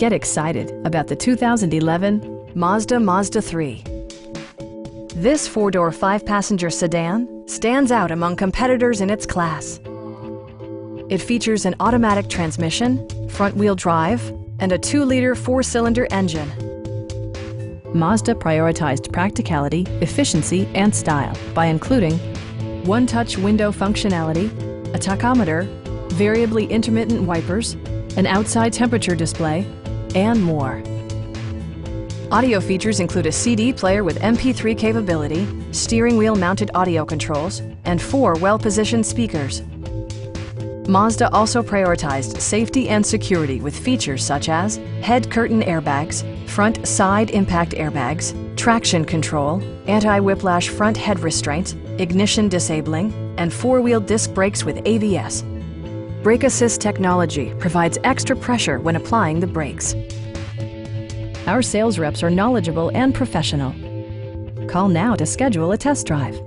Get excited about the 2011 Mazda 3. This four-door, five-passenger sedan stands out among competitors in its class. It features an automatic transmission, front-wheel drive, and a 2-liter four-cylinder engine. Mazda prioritized practicality, efficiency, and style by including one-touch window functionality, a tachometer, variably intermittent wipers, an outside temperature display, and more. Audio features include a CD player with MP3 capability, steering wheel mounted audio controls, and 4 well-positioned speakers. Mazda also prioritized safety and security with features such as head curtain airbags, front side impact airbags, traction control, anti-whiplash front head restraints, ignition disabling, and 4-wheel disc brakes with ABS. Brake Assist technology provides extra pressure when applying the brakes. Our sales reps are knowledgeable and professional. Call now to schedule a test drive.